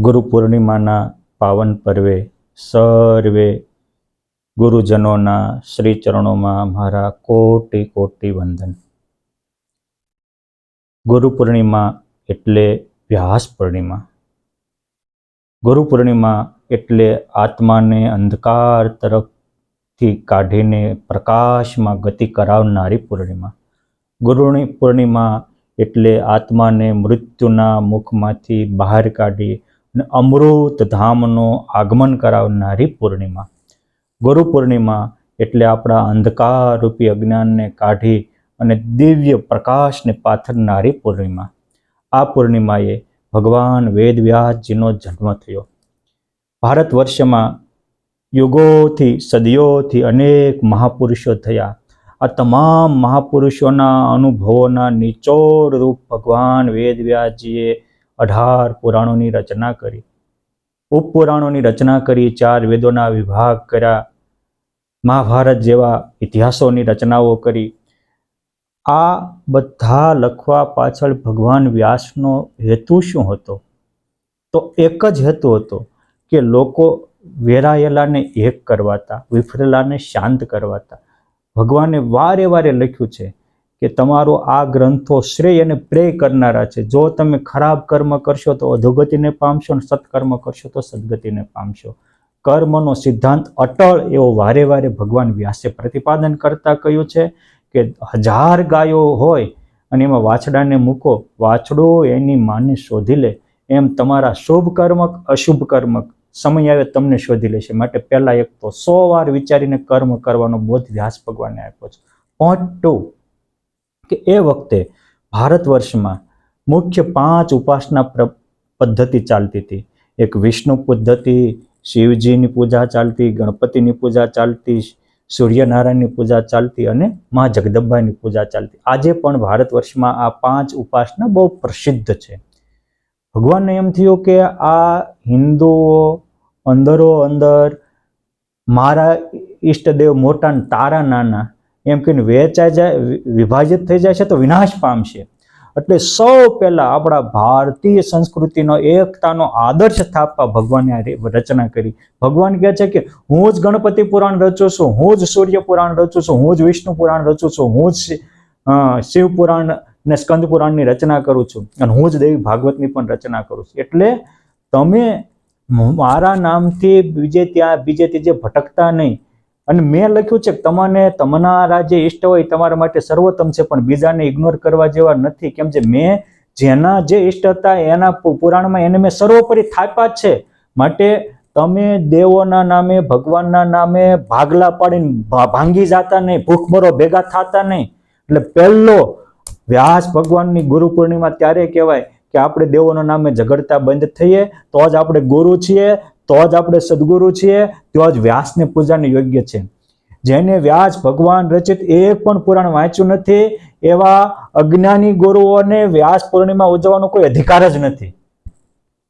ગુરુ પૂર્ણિમાના પાવન પર્વે સર્વે ગુરુજનોના શ્રી ચરણોમાં મારા કોટી કોટી વંદન. ગુરુ પૂર્ણિમા એટલે વ્યાસ પૂર્ણિમા. ગુરુ પૂર્ણિમા એટલે આત્માને અંધકાર તરફથી કાઢીને પ્રકાશમાં ગતિ કરાવનારી પૂર્ણિમા. ગુરુની પૂર્ણિમા એટલે આત્માને મૃત્યુના મુખમાંથી બહાર કાઢી અને અમૃત ધામનો આગમન કરાવનારી પૂર્ણિમા. ગુરુ પૂર્ણિમા એટલે આપણા અંધકાર રૂપી અજ્ઞાનને કાઢી અને દિવ્ય પ્રકાશને પાથરનારી પૂર્ણિમા. આ પૂર્ણિમાએ ભગવાન વેદવ્યાસજીનો જન્મ થયો. ભારત વર્ષમાં યુગોથી સદીઓથી અનેક મહાપુરુષો થયા. આ તમામ મહાપુરુષોના અનુભવોના નિચોડ રૂપ ભગવાન વેદવ્યાસજીએ 18 પુરાણોની રચના કરી, ઉપપુરાણોની રચના કરી, 4 વેદોના વિભાગ કર્યા, મહાભારત જેવા ઇતિહાસોની રચનાઓ કરી. આ બધા લખવા પાછળ ભગવાન વ્યાસનો હેતુ શું હતો? તો એક જ હેતુ હતો કે લોકો વેરાયેલાને એક કરવાતા, વિફરેલાને શાંત કરવાતા. ભગવાને વારે વારે લખ્યું છે કે તમારો આ ગ્રંથો શ્રેય અને પ્રેય કરનારા છે. જો તમે ખરાબ કર્મ કરશો તો અધોગતિને પામશો અને સત્કર્મ કરશો તો સદગતિને પામશો. કર્મનો સિદ્ધાંત અટળ એવો વારે વારે ભગવાન વ્યાસે પ્રતિપાદન કરતા કહ્યું છે કે 1000 ગાયો હોય અને એમાં વાછડાને મૂકો, વાછડો એની માને શોધી લે. એમ તમારા શુભ કર્મક અશુભ કર્મક સમય આવે તમને શોધી લેશે. માટે પહેલા એક તો 100 વાર વિચારીને કર્મ કરવાનો બોધ વ્યાસ ભગવાને આપ્યો છે. પોઈન્ટ 2 કે એ વખતે ભારત વર્ષમાં મુખ્ય 5 ઉપાસના પદ્ધતિ ચાલતી હતી. એક વિષ્ણુ પદ્ધતિ, શિવજીની પૂજા ચાલતી, ગણપતિની પૂજા ચાલતી, સૂર્યનારાયણની પૂજા ચાલતી અને મા જગદંબાની પૂજા ચાલતી. આજે પણ ભારત વર્ષમાં આ 5 ઉપાસના બહુ પ્રસિદ્ધ છે. ભગવાનને એમ થયું કે આ હિન્દુઓ અંદરો અંદર મારા ઈષ્ટદેવ મોટા ને તારા નાના એમ કહીને વેચાઈ જાય, વિભાજિત થઈ જાય છે તો વિનાશ પામશે. એટલે સૌ પહેલા આપણા ભારતીય સંસ્કૃતિનો એકતાનો આદર્શ સ્થાપવા ભગવાને આ રચના કરી. ભગવાન કહે છે કે હું જ ગણપતિ પુરાણ રચું છું, હું જ સૂર્ય પુરાણ રચું છું, હું જ વિષ્ણુ પુરાણ રચું છું, હું જ શિવ પુરાણ ને સ્કંદ પુરાણની રચના કરું છું અને હું જ દેવી ભાગવતની પણ રચના કરું છું. એટલે તમે મારા નામથી બીજે ત્રીજે ભટકતા નહીં. અને મેં લખ્યું છે કે તમને તમારા જે ઈષ્ટ હોય તમારા માટે સર્વોત્તમ છે, પણ બીજાને ઇગ્નોર કરવા જેવા નથી. કેમ છે મેં જેના જે ઈષ્ટ હતા એના પુરાણમાં એને મેં સર્વોપરી થાપ્યા જ છે. માટે તમે દેવોના નામે ભગવાનના નામે ભાગલા પાડીને ભાંગી જતા નહીં, ભૂખમરો ભેગા થતા નહીં. એટલે પહેલો વ્યાસ ભગવાનની ગુરુ પૂર્ણિમા ત્યારે કહેવાય કે આપણે દેવોના નામે ઝઘડતા બંધ થઈએ તો જ આપણે ગુરુ છીએ, તો જ આપણે સદગુરુ છીએ, તો જ વ્યાસને પૂજાને યોગ્ય છે. જેને વ્યાસ ભગવાન રચિત એક પણ પુરાણ વાંચ્યું નથી એવા અજ્ઞાની ગુરુઓને વ્યાસ પૂર્ણિમા ઉજવવાનો કોઈ અધિકાર જ નથી.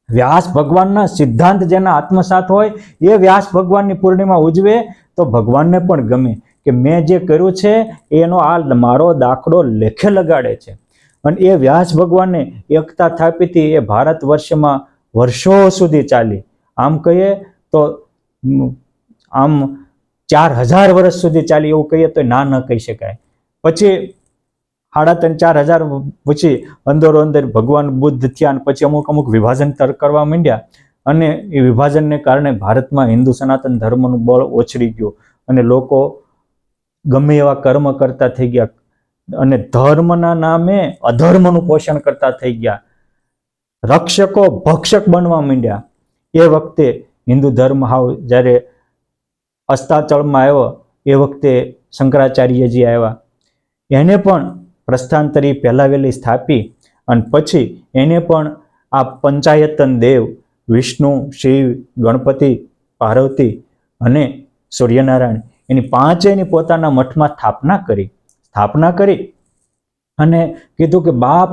વ્યાસ ભગવાનના સિદ્ધાંત જેના આત્મસાત હોય એ વ્યાસ ભગવાનની પૂર્ણિમા ઉજવે તો ભગવાનને પણ ગમે કે મેં જે કર્યું છે એનો આ મારો દાખલો લેખે લગાડે છે. અને એ વ્યાસ ભગવાને એકતા સ્થાપી હતી એ ભારત વર્ષમાં વર્ષો સુધી ચાલી. આમ કહીએ તો આમ 4000 વર્ષ સુધી ચાલી એવું કહીએ તો ના ન કહી શકાય. પછી 3,500-4,000 પછી અંદરો અંદર ભગવાન બુદ્ધ થયા અને પછી અમુક વિભાજન કરવા માંડ્યા અને એ વિભાજનને કારણે ભારતમાં હિન્દુ સનાતન ધર્મનું બળ ઓછડી ગયું અને લોકો ગમે એવા કર્મ કરતા થઈ ગયા અને ધર્મના નામે અધર્મનું પોષણ કરતા થઈ ગયા. રક્ષકો ભક્ષક બનવા માંડ્યા. એ વખતે હિન્દુ ધર્મ જ્યારે અસ્તાચળમાં આવ્યો એ વખતે શંકરાચાર્યજી આવ્યા. એને પણ પ્રસ્થાંતરી પહેલા વહેલી સ્થાપી અને પછી એને પણ આ પંચાયતન દેવ વિષ્ણુ, શિવ, ગણપતિ, પાર્વતી અને સૂર્યનારાયણ એની 5એની પોતાના મઠમાં સ્થાપના કરી અને કીધું કે બાપ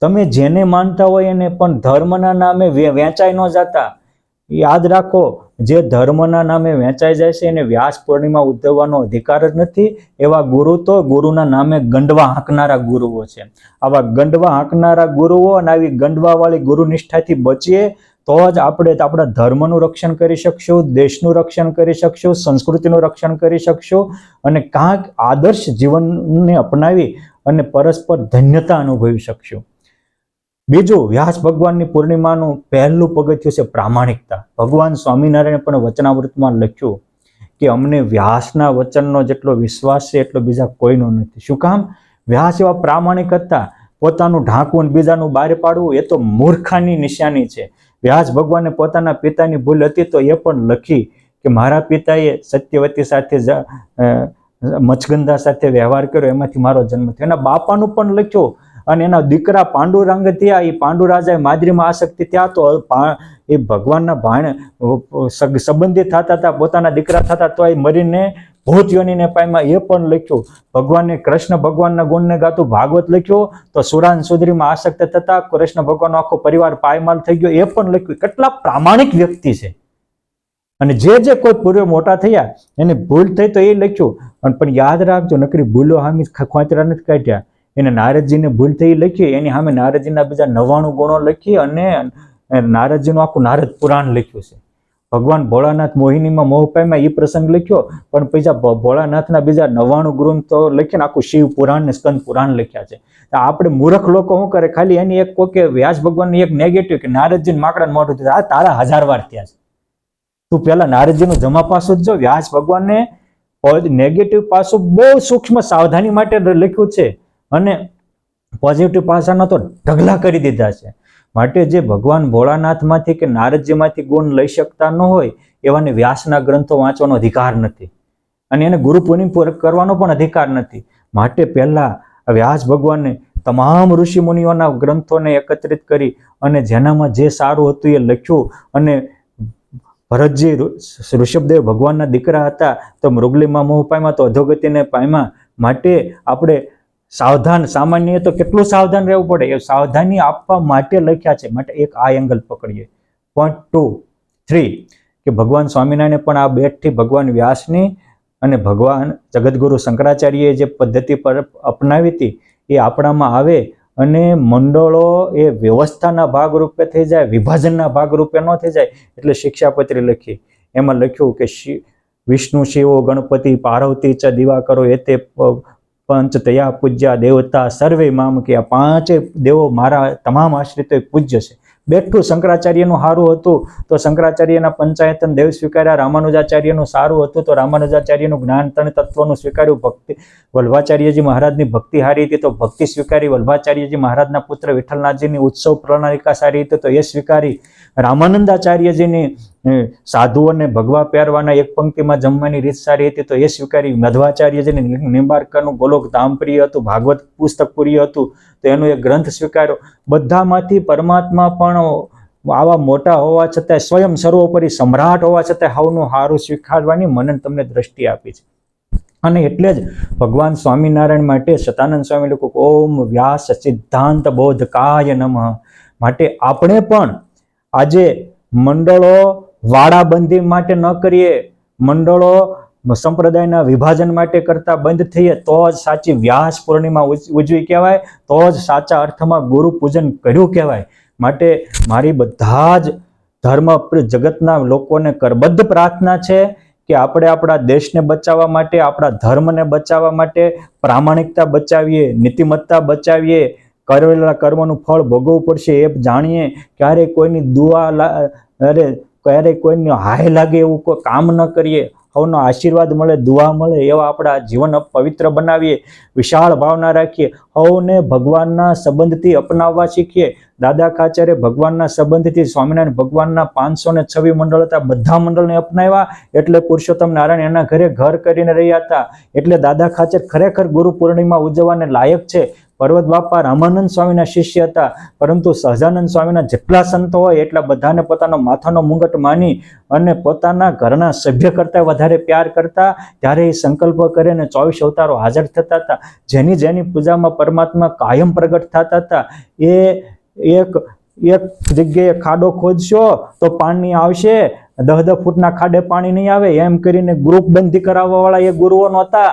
તમે જેને માનતા હોય એને પણ ધર્મના નામે વેચાઈ ન જતા. યાદ રાખો, જે ધર્મના નામે વેચાઈ જાય છે એને વ્યાસ પૂર્ણિમા ઉજવવાનો અધિકાર જ નથી. એવા ગુરુ તો ગુરુના નામે ગંડવા હાંકનારા ગુરુઓ છે. આવા ગંડવા હાંકનારા ગુરુઓ અને આવી ગંડવા વાળી ગુરુ નિષ્ઠાથી બચીએ તો જ આપણે આપણા ધર્મનું રક્ષણ કરી શકશું, દેશનું રક્ષણ કરી શકશું, સંસ્કૃતિનું રક્ષણ કરી શકશું અને કાંઈક આદર્શ જીવનને અપનાવી અને પરસ્પર ધન્યતા અનુભવી શકશું. બીજું, વ્યાસ ભગવાનની પૂર્ણિમાનું પહેલું પગથિયું છે પ્રામાણિકતા. ભગવાન સ્વામિનારાયણે પણ વચનામૃતમાં લખ્યું કે અમને વ્યાસના વચનનો જેટલો વિશ્વાસ છે એટલો બીજા કોઈનો નથી. શું કામ? વ્યાસ એવા પ્રામાણિક હતા. પોતાનું ઢાંકવું બીજાનું બહાર પાડવું એ તો મૂર્ખાની નિશાની છે. વ્યાસ ભગવાને પોતાના પિતાની ભૂલ હતી તો એ પણ લખી કે મારા પિતાએ સત્યવતી સાથે મચગંધા સાથે વ્યવહાર કર્યો, એમાંથી મારો જન્મ થયો. એના બાપાનું પણ લખ્યું અને એના દીકરા પાંડુરંગ થયા. એ પાંડુરાજાએ માદ્રીમાં આસક્તિ થયા તો એ ભગવાનના સંબંધી થતા હતા, પોતાના દીકરા થતા તો એ મરીને ભૂત યોનીને પામ્યા. એ પણ લખ્યું. ભગવાને કૃષ્ણ ભગવાનના ગુણને ગાતું ભાગવત લખ્યો તો સુરાન સુધરીમાં આસક્ત થતા કૃષ્ણ ભગવાનનો આખો પરિવાર પાયમાલ થઈ ગયો. એ પણ લખ્યું. કેટલા પ્રામાણિક વ્યક્તિ છે. અને જે કોઈ પૂર્વ મોટા થયા એને ભૂલ થઈ તો એ લખ્યું. પણ યાદ રાખજો, નકરી ભૂલો સામે ખોતરા નથી કાઢ્યા. એને નારદજીને ભૂલ થઈ લખી, એની સામે નારદજીના બીજા 99 ગુણો લખી અને નારદજીનું આખું નારદ પુરાણ લખ્યું છે. ભગવાન ભોળાનાથ મોહિનીમાં મોહ પામ્યા એ પ્રસંગ લખ્યો, પણ બીજા ભોળાનાથના બીજા 99 ગ્રંથો લખીને આખું શિવ પુરાણ ને સ્કંદ પુરાણ લખ્યા છે. આપણે મૂર્ખ લોકો શું કરે, ખાલી એની એક કોકે વ્યાસ ભગવાનની એક નેગેટિવ કે નારદજીને માકડાને મોઢું થયું, આ તારા 1000 વાર થયા છે. તું પેલા નારદજીનું જમા પાસું જ જો. વ્યાસ ભગવાનને નેગેટિવ પાસું બહુ સૂક્ષ્મ સાવધાની માટે લખ્યું છે અને પોઝિટિવ પાસાનો તો ઢગલા કરી દીધા છે. માટે જે ભગવાન ભોળાનાથમાંથી કે નારદજીમાંથી ગુણ લઈ શકતા ન હોય એવાને વ્યાસના ગ્રંથો વાંચવાનો અધિકાર નથી અને એને ગુરુ પૂર્ણિમા કરવાનો પણ અધિકાર નથી. માટે પહેલા વ્યાસ ભગવાનને તમામ ઋષિ મુનિઓના ગ્રંથોને એકત્રિત કરી અને જેનામાં જે સારું હતું એ લખ્યું. અને ભરતજી ઋષભદેવ ભગવાનના દીકરા હતા તો મૃગલીમાં મોહ પામ્યા તો અધોગતિને પામ્યા. માટે આપણે સાવધાન, સામાન્ય તો કેટલું સાવધાન રહેવું પડે એ સાવધાની આપવા માટે લખ્યા છે. માટે એક આ એંગલ પકડીએ. પોઈન્ટ 2, 3 કે ભગવાન સ્વામિનારાયણે પણ આ બેટથી ભગવાન વ્યાસની અને ભગવાન જગતગુરુ શંકરાચાર્યએ જે પદ્ધતિ પર અપનાવી હતી એ આપણામાં આવે અને મંડળો એ વ્યવસ્થાના ભાગરૂપે થઈ જાય, વિભાજનના ભાગરૂપે ન થઈ જાય. એટલે શિક્ષાપત્રી લખી. એમાં લખ્યું કે વિષ્ણુ, શિવો, ગણપતિ, પાર્વતી ચ દિવાકરો એ તે પંચ તયા પૂજ્યા દેવતા સર્વે મામ કે આ 5 દેવો મારા તમામ આશ્રિતો પૂજ્ય છે. બેઠું શંકરાચાર્યનું સારું હતું તો શંકરાચાર્યના પંચાયતન દેવ સ્વીકાર્યા. રામાનુજાચાર્યનું સારું હતું તો રામાનુજાચાર્યનું જ્ઞાન તણ તત્વનું સ્વીકાર્યું. ભક્તિ વલ્ભાચાર્યજી મહારાજની ભક્તિ સારી હતી તો ભક્તિ સ્વીકારી. વલ્ભાચાર્યજી મહારાજના પુત્ર વિઠ્ઠલનાથજીની ઉત્સવ પ્રણાલિકા સારી હતી તો એ સ્વીકારી. રામાનંદાચાર્યજીની સાધુઓને ભગવા પહેરવાના એક પંક્તિમાં જમવાની રીત સારી હતી તો એ સ્વીકારી. મધ્વાચાર્યજીને નિંબાર્કાનું ગોલોક ધામ પ્રિય હતું, ભાગવત પુસ્તક પ્રિય હતું તો એનો એક ગ્રંથ સ્વીકાર્યો. બધામાંથી પરમાત્મા પણ આવા મોટા હોવા છતાં, સ્વયં સર્વોપરી સમ્રાટ હોવા છતાં સૌનું સારું સ્વીકારવાની મને તમને દ્રષ્ટિ આપી છે. અને એટલે જ ભગવાન સ્વામિનારાયણ માટે સતાનંદ સ્વામી લોકો ઓમ વ્યાસ સિદ્ધાંત બોધકાય નમઃ. માટે આપણે પણ આજે મંડળો વાડાબંધી માટે ન કરીએ, મંડળો સંપ્રદાયના વિભાજન માટે કરતા બંધ થઈએ તો જ સાચી વ્યાસ પૂર્ણિમા ઉજવી કહેવાય, તો જ સાચા અર્થમાં ગુરુ પૂજન કર્યું કહેવાય. માટે મારી બધા જ ધર્મ જગતના લોકોને કરબદ્ધ પ્રાર્થના છે કે આપણે આપણા દેશને બચાવવા માટે, આપણા ધર્મને બચાવવા માટે પ્રામાણિકતા બચાવીએ, નીતિમત્તા બચાવીએ, કરેલા કર્મનું ફળ ભોગવવું પડશે એ જાણીએ. ક્યારેય કોઈની ક્યારેય કોઈની હાય લાગે એવું કોઈ કામ ન કરીએ. સૌનો આશીર્વાદ મળે, દુઆ મળે એવા આપણા જીવન પવિત્ર બનાવીએ, વિશાળ ભાવના રાખીએ, સૌને ભગવાનના સંબંધથી અપનાવવા શીખીએ. દાદા ખાચરે ભગવાનના સંબંધથી સ્વામિનારાયણ ભગવાનના 526 મંડળ હતા, બધા મંડળને અપનાવ્યા એટલે પુરુષોત્તમ નારાયણ એના ઘરે ઘર કરીને રહ્યા હતા. એટલે દાદા ખાચર ખરેખર ગુરુ પૂર્ણિમા ઉજવવાને લાયક છે. પર્વત બાપા રામાનંદ સ્વામીના શિષ્ય હતા, પરંતુ સહજાનંદ સ્વામીના જેટલા સંતો હોય એટલા બધાને પોતાનો માથાનો મુંગટ માની અને પોતાના ઘરના સભ્ય કરતા વધારે પ્યાર કરતા. ત્યારે એ સંકલ્પ કરે ને 24 અવતારો હાજર થતા હતા. જેની પૂજામાં પરમાત્મા કાયમ પ્રગટ થતા હતા. એ એક જગ્યાએ ખાડો ખોદશો તો પાણી આવશે, 10 ફૂટના ખાડે પાણી નહીં આવે એમ કરીને ગ્રુપ બંધી કરાવવા વાળા એ ગુરુઓ નહોતા.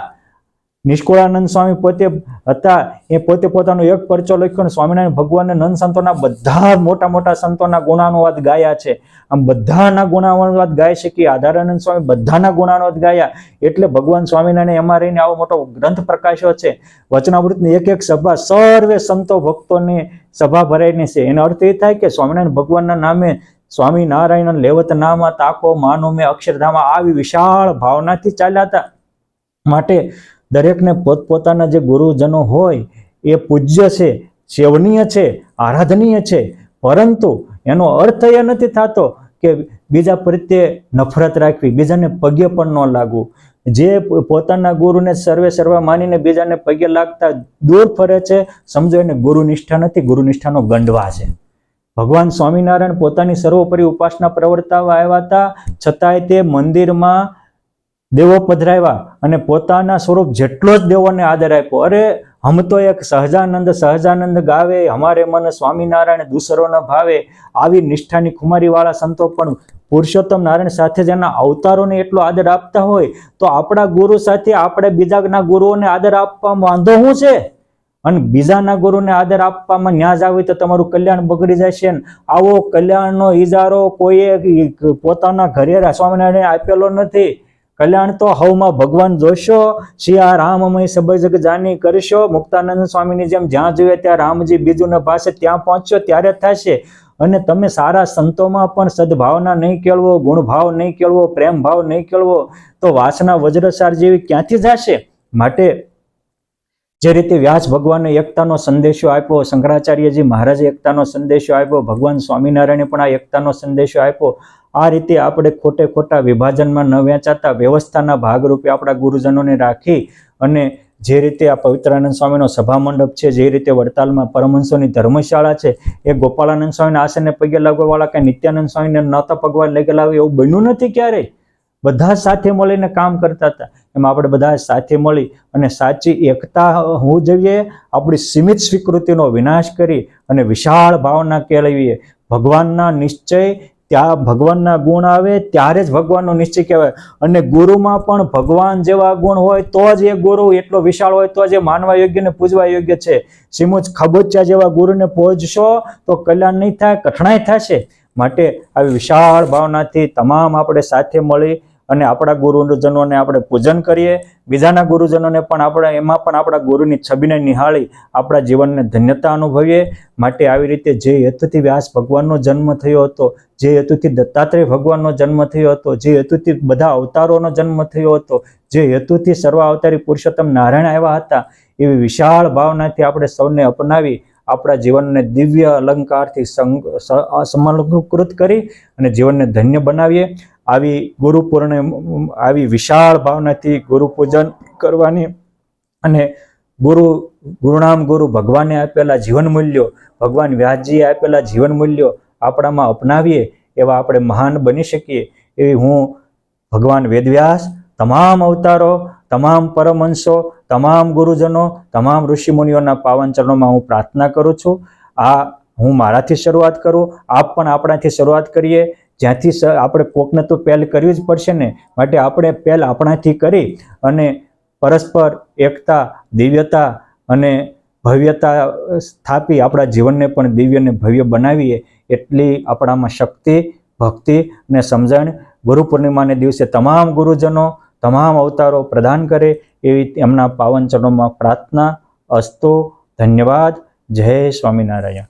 નિષ્કુળાનંદ સ્વામી પોતે હતા, એ પોતે પોતાનો એક પરચો લખ્યો અને સ્વામિનારાયણ ભગવાનને નંદ સંતોના બધા મોટા મોટા સંતોના ગુણાનુવાદ ગાયા છે. આમ બધાના ગુણાનુવાદ ગાય છે કે આધારાનંદ સ્વામી બધાના ગુણાનુવાદ ગાયા. એટલે ભગવાન સ્વામિનારાયણ એમાં રહીને આવો મોટો ગ્રંથ પ્રકાશ્યો છે. વચનામૃતની એક એક સભા સર્વે સંતો ભક્તોની સભા ભરાઈને છે. એનો અર્થ એ થાય કે સ્વામિનારાયણ ભગવાનના નામે સ્વામિનારાયણ લેવત નામા તાકો માનો મેં અક્ષરધામા આવી વિશાળ ભાવનાથી ચાલ્યા હતા. માટે દરેકને પોતપોતાના જે ગુરુજનો હોય એ પૂજ્ય છે, સેવનીય છે, આરાધનીય છે, પરંતુ એનો અર્થ એ નથી થતો કે બીજા પ્રત્યે નફરત રાખવી, બીજાને પગે પણ ન લાગવું. જે પોતાના ગુરુને સર્વે સર્વા માનીને બીજાને પગે લાગતા દૂર ફરે છે, સમજો એને ગુરુનિષ્ઠા નથી, ગુરુનિષ્ઠાનો ગંડવા છે. ભગવાન સ્વામિનારાયણ પોતાની સર્વોપરી ઉપાસના પ્રવર્તાવા આવ્યા હતા, છતાંય તે મંદિરમાં દેવો પધરાવ્યા અને પોતાના સ્વરૂપ જેટલો જ દેવોને આદર આપ્યો. અરે હમ તો એક સહજાનંદ ગાવે, હમારે મન સ્વામિનારાયણ દૂસરોના ભાવે. આવી નિષ્ઠાની ખુમારી વાળા સંતો પણ પુરુષોત્તમ નારાયણ સાથે જેના અવતારોને એટલો આદર આપતા હોય તો આપણા ગુરુ સાથે આપણે બીજાના ગુરુઓને આદર આપવામાં વાંધો શું છે? અને બીજાના ગુરુને આદર આપવામાં ન્યાજ આવે તો તમારું કલ્યાણ બગડી જશે. આવો કલ્યાણનો ઈજારો કોઈએ પોતાના ઘરે સ્વામિનારાયણ આપેલો નથી. કલ્યાણ તો હવમાં ભગવાન જોશો, સિયા રામમય સબ જગ જાની કરશો. મુક્તાનંદ સ્વામીની જેમ જ્યાં જોઈએ ત્યાં રામજી બીજું ન ભાષે ત્યાં પહોંચશો ત્યારે થશે. અને તમે સારા સંતોમાં પણ સદભાવના નહીં કેળવો, ગુણભાવ નહીં કેળવો, પ્રેમ ભાવ નહીં કેળવો તો વાસના વજ્રસાર જેવી ક્યાંથી જશે? માટે જે રીતે વ્યાસ ભગવાને એકતાનો સંદેશો આપ્યો, શંકરાચાર્યજી મહારાજે એકતાનો સંદેશો આપ્યો, ભગવાન સ્વામિનારાયણે પણ આ એકતાનો સંદેશો આપ્યો. આ રીતે આપણે ખોટે ખોટા વિભાજનમાં ન વેચાતા વ્યવસ્થાના ભાગરૂપે આપણા ગુરુજનોને રાખી અને જે રીતે આ પવિત્રાનંદ સ્વામીનો સભા મંડપ છે, જે રીતે વડતાલમાં પરમહંસોની ધર્મશાળા છે, એ ગોપાળાનંદ સ્વામીના આસને પગે લાગવા વાળા કે નિત્યાનંદ સ્વામીને નહોતા પગવા લઈ લાવે એવું બન્યું નથી ક્યારેય. બધા સાથે મળીને કામ કરતા હતા. એમાં આપણે બધા સાથે મળી અને સાચી એકતા હોવું જોઈએ. આપણી સીમિત સ્વીકૃતિનો વિનાશ કરી અને વિશાળ ભાવના કેળવીએ. ભગવાનના નિશ્ચય ત્યાં ભગવાનના ગુણ આવે ત્યારે જ ભગવાનનો નિશ્ચય કહેવાય. અને ગુરુમાં પણ ભગવાન જેવા ગુણ હોય તો જ એ ગુરુ એટલો વિશાળ હોય તો જ એ માનવા યોગ્ય ને પૂજવા યોગ્ય છે. સિમુજ ખાબોચિયા જેવા ગુરુને પૂજશો તો કલ્યાણ નહીં થાય, કઠણાઈ થશે. માટે આવી વિશાળ ભાવનાથી તમામ આપણે સાથે મળી અને આપણા ગુરુજનોને આપણે પૂજન કરીએ. બીજાના ગુરુજનોને પણ આપણે એમાં પણ આપણા ગુરુની છબીને નિહાળી આપણા જીવનને ધન્યતા અનુભવીએ. માટે આવી રીતે જે હેતુથી વ્યાસ ભગવાનનો જન્મ થયો હતો, જે હેતુથી દત્તાત્રેય ભગવાનનો જન્મ થયો હતો, જે હેતુથી બધા અવતારોનો જન્મ થયો હતો, જે હેતુથી સર્વ અવતારી પુરુષોત્તમ નારાયણ આવ્યા હતા, એવી વિશાળ ભાવનાથી આપણે સૌને અપનાવી આપણા જીવનને દિવ્ય અલંકારથી સમલકૃત કરી અને જીવનને ધન્ય બનાવીએ. આવી ગુરુ પૂર્ણિમા આવી વિશાળ ભાવનાથી ગુરુ પૂજન કરવાની અને ગુરુનામ ગુરુ ભગવાને આપેલા જીવન મૂલ્યો, ભગવાન વ્યાસજીએ આપેલા જીવન મૂલ્યો આપણામાં અપનાવીએ એવા આપણે મહાન બની શકીએ એવી હું ભગવાન વેદવ્યાસ, તમામ અવતારો, તમામ પરમહંસો, તમામ ગુરુજનો, તમામ ઋષિમુનિઓના પાવન ચરણોમાં હું પ્રાર્થના કરું છું. આ હું મારાથી શરૂઆત કરું, આપ પણ આપણાથી શરૂઆત કરીએ. જ્યાંથી આપણે કોકને તો પહેલ કરવી જ પડશે ને, માટે આપણે પહેલ આપણાથી કરી અને પરસ્પર એકતા, દિવ્યતા અને ભવ્યતા સ્થાપી આપણા જીવનને પણ દિવ્ય અને ભવ્ય બનાવીએ. એટલી આપણામાં શક્તિ, ભક્તિ અને સમજણ ગુરુ પૂર્ણિમાને દિવસે તમામ ગુરુજનો, તમામ અવતારો પ્રદાન કરે એવી એમના પાવન ચરણોમાં પ્રાર્થના. અસ્તુ. ધન્યવાદ. જય સ્વામિનારાયણ.